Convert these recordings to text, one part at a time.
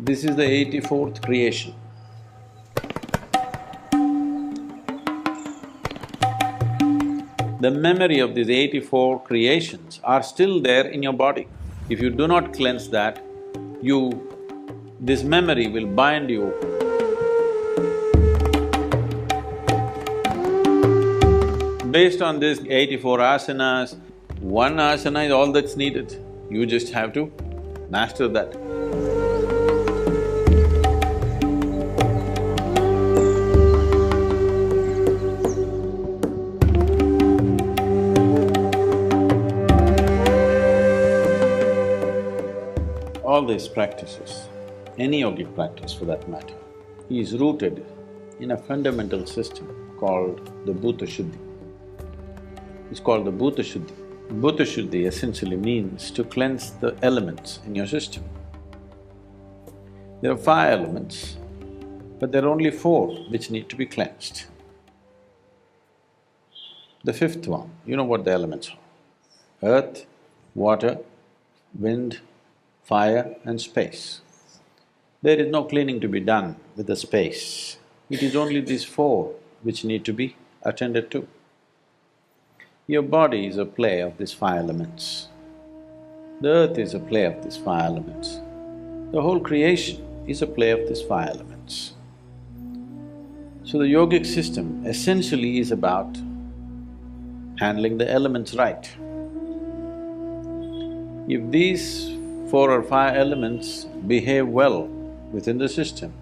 This is the 84th creation. The memory of these 84 creations are still there in your body. If you do not cleanse that, this memory will bind you. Based on this 84 asanas, one asana is all that's needed. You just have to master that. All these practices, any yogic practice for that matter, is rooted in a fundamental system called the Bhuta Shuddhi. It's called the Bhuta Shuddhi. Bhuta Shuddhi essentially means to cleanse the elements in your system. There are 5 elements, but there are only 4 which need to be cleansed. The 5th one, you know what the elements are: earth, water, wind, fire and space. There is no cleaning to be done with the space. It is only these 4 which need to be attended to. Your body is a play of these 5 elements. The earth is a play of these 5 elements. The whole creation is a play of these 5 elements. So the yogic system essentially is about handling the elements right. If these 4 or 5 elements behave well within the system,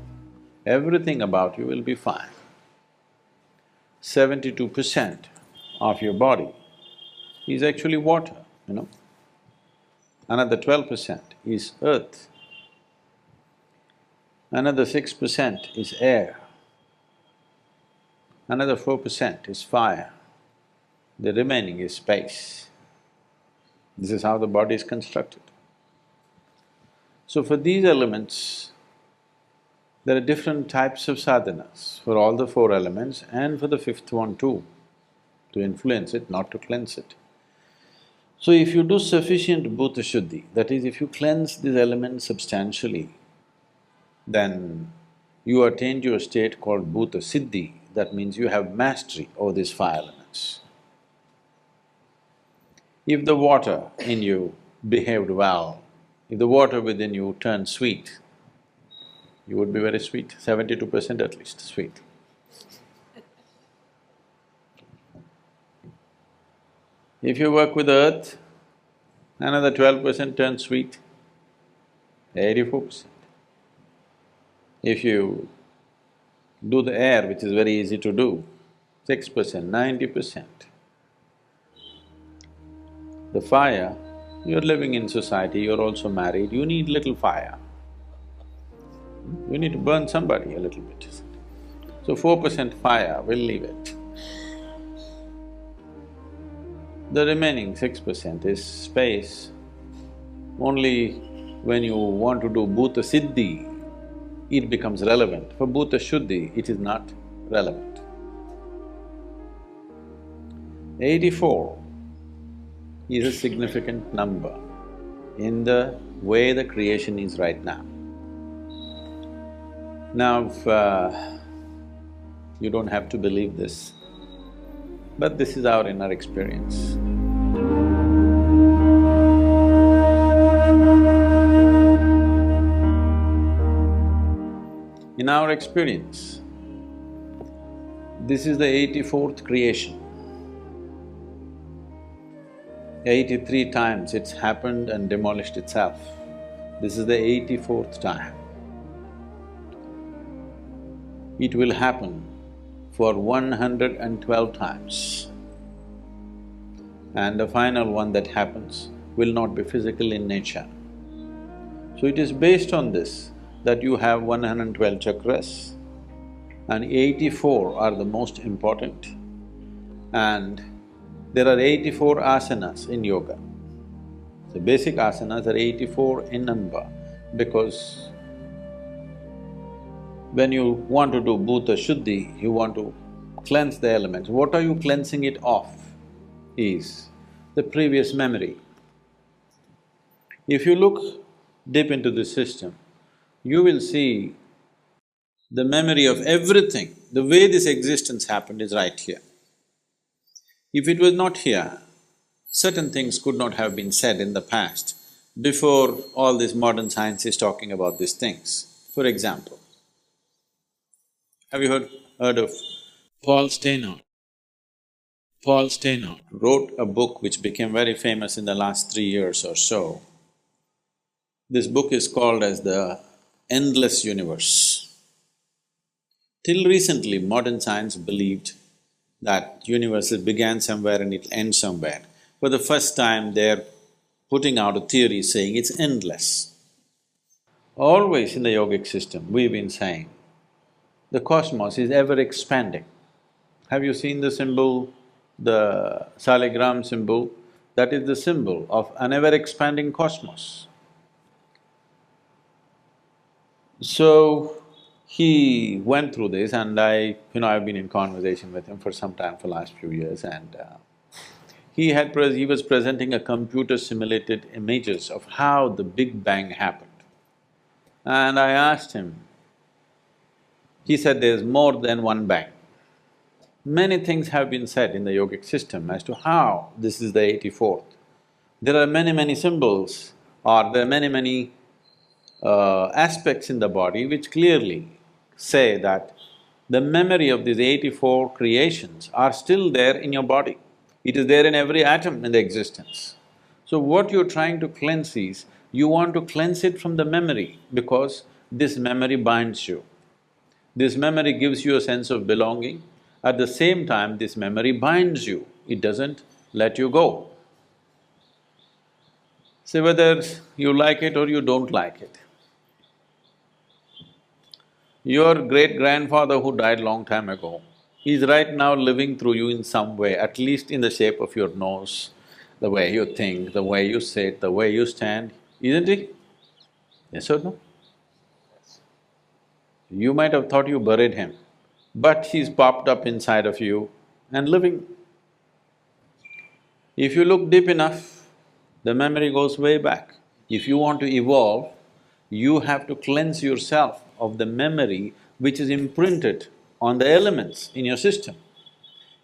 everything about you will be fine. 72% of your body is actually water, you know. Another 12% is earth. Another 6% is air. Another 4% is fire. The remaining is space. This is how the body is constructed. So for these elements, there are different types of sadhanas for all the 4 elements and for the 5th one too, to influence it, not to cleanse it. So if you do sufficient Bhuta Shuddhi, that is, if you cleanse these elements substantially, then you attain to a state called Bhuta Siddhi, that means you have mastery over these 5 elements. If the water in you behaved well, if the water within you turned sweet, you would be very sweet, 72% at least sweet. If you work with earth, another 12% turns sweet, 84%. If you do the air, which is very easy to do, 6%, 90%. The fire, you're living in society, you're also married, you need little fire. You need to burn somebody a little bit. So 4% fire, we'll leave it. The remaining 6% is space. Only when you want to do Bhuta Siddhi, it becomes relevant. For Bhuta Shuddhi, it is not relevant. 84 is a significant number in the way the creation is right now. Now, if you don't have to believe this, but this is our inner experience. In our experience, this is the 84th creation. 83 times it's happened and demolished itself. This is the 84th time. It will happen for 112 times. And the final one that happens will not be physical in nature. So it is based on this that you have 112 chakras and 84 are the most important. And there are 84 asanas in yoga. The basic asanas are 84 in number because when you want to do Bhuta Shuddhi, you want to cleanse the elements. What are you cleansing it of is the previous memory. If you look deep into this system, you will see the memory of everything. The way this existence happened is right here. If it was not here, certain things could not have been said in the past before all this modern science is talking about these things. For example, have you heard of Paul Steinhardt? Paul Steinhardt wrote a book which became very famous in the last 3 years or so. This book is called as the Endless Universe. Till recently, modern science believed that universe began somewhere and it'll end somewhere. For the first time, they're putting out a theory saying it's endless. Always in the yogic system, we've been saying, the cosmos is ever expanding. Have you seen the symbol, the saligram symbol? That is the symbol of an ever-expanding cosmos. So, he went through this and I've been in conversation with him for some time, for last few years, and he was presenting a computer-simulated images of how the Big Bang happened. And I asked him, he said there's more than one bang. Many things have been said in the yogic system as to how this is the 84th. There are many symbols, or there are many aspects in the body which clearly say that the memory of these 84 creations are still there in your body. It is there in every atom in the existence. So what you're trying to cleanse is, you want to cleanse it from the memory because this memory binds you. This memory gives you a sense of belonging. At the same time, this memory binds you, it doesn't let you go. So whether you like it or you don't like it, your great-grandfather who died long time ago is right now living through you in some way, at least in the shape of your nose, the way you think, the way you sit, the way you stand, isn't he? Yes or no? You might have thought you buried him, but he's popped up inside of you and living. If you look deep enough, the memory goes way back. If you want to evolve, you have to cleanse yourself of the memory which is imprinted on the elements in your system.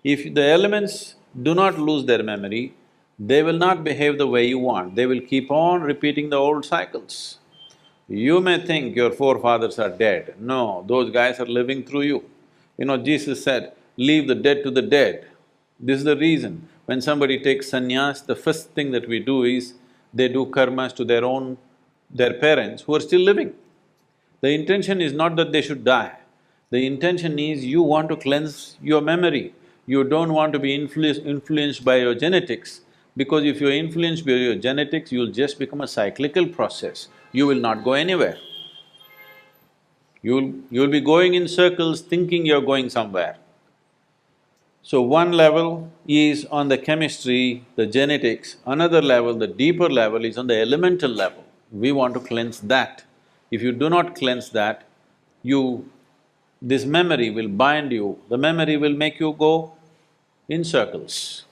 If the elements do not lose their memory, they will not behave the way you want, they will keep on repeating the old cycles. You may think your forefathers are dead, no, those guys are living through you. Jesus said, leave the dead to the dead. This is the reason, when somebody takes sannyas, the first thing that we do is, they do karmas to their parents who are still living. The intention is not that they should die, the intention is you want to cleanse your memory. You don't want to be influenced by your genetics, because if you're influenced by your genetics, you'll just become a cyclical process, you will not go anywhere. You'll be going in circles thinking you're going somewhere. So one level is on the chemistry, the genetics, another level, the deeper level is on the elemental level. We want to cleanse that. If you do not cleanse that, this memory will bind you, the memory will make you go in circles.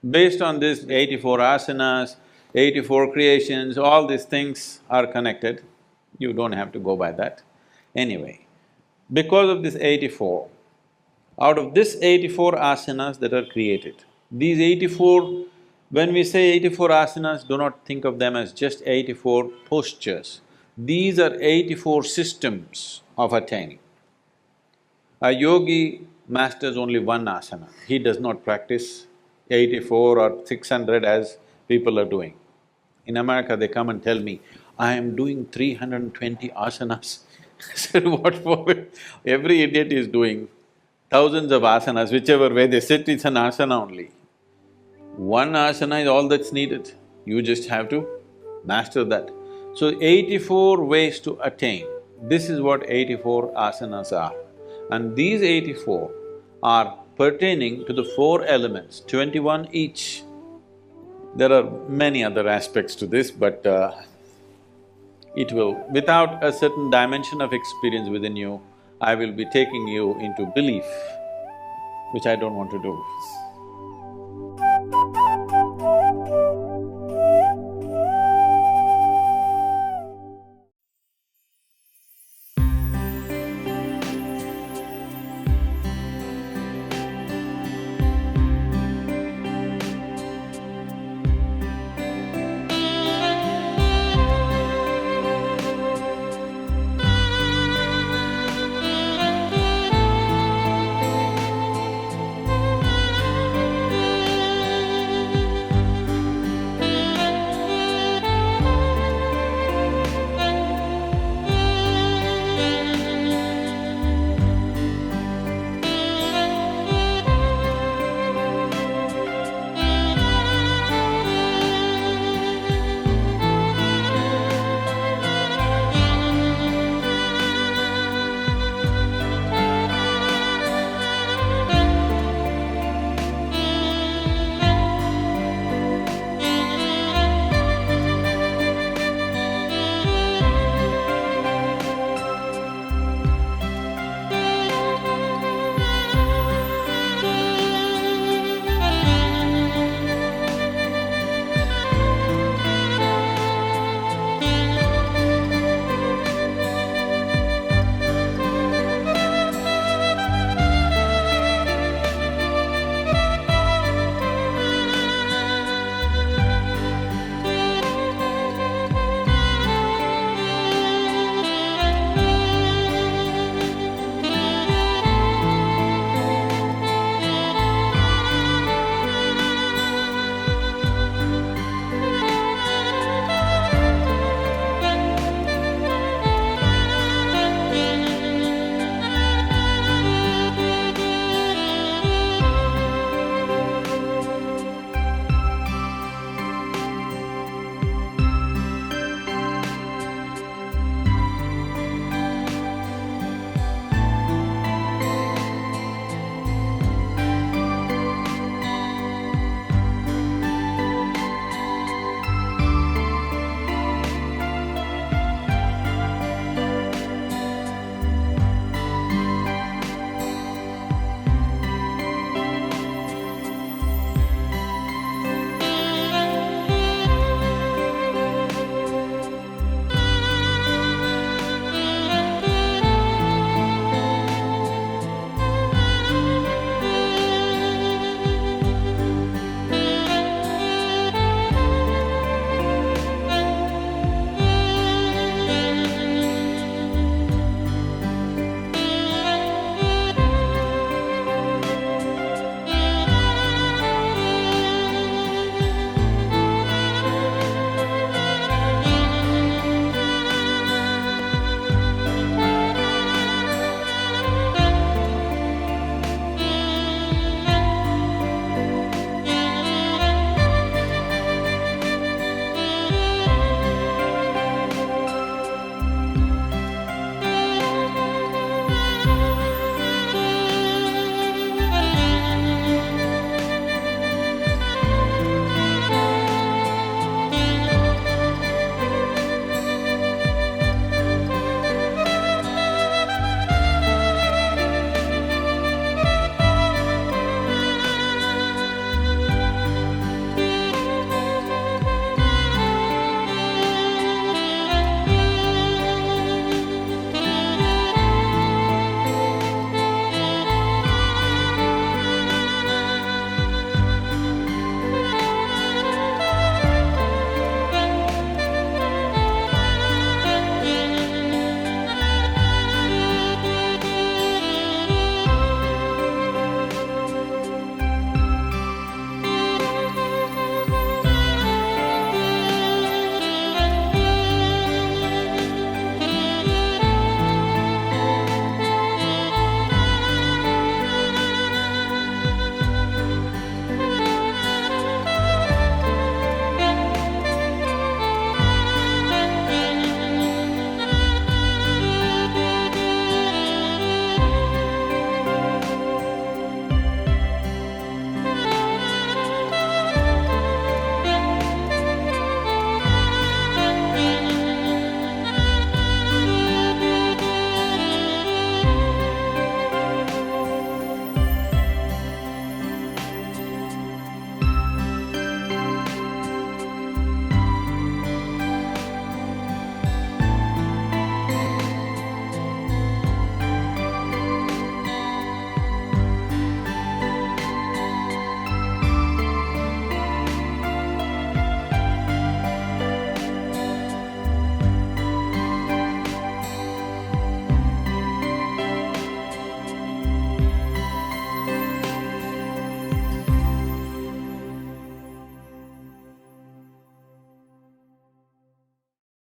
Based on this 84 asanas, 84 creations, all these things are connected, you don't have to go by that. Anyway, because of this 84, out of this 84 asanas that are created, these 84… when we say 84 asanas, do not think of them as just 84 postures. These are 84 systems of attaining. A yogi masters only one asana, he does not practice 84 or 600 as people are doing. In America, they come and tell me, I am doing 320 asanas. I said, what for? Every idiot is doing thousands of asanas, whichever way they sit, it's an asana only. One asana is all that's needed, you just have to master that. So 84 ways to attain, this is what 84 asanas are. And these 84 are pertaining to the 4 elements, 21 each. There are many other aspects to this, but without a certain dimension of experience within you, I will be taking you into belief, which I don't want to do.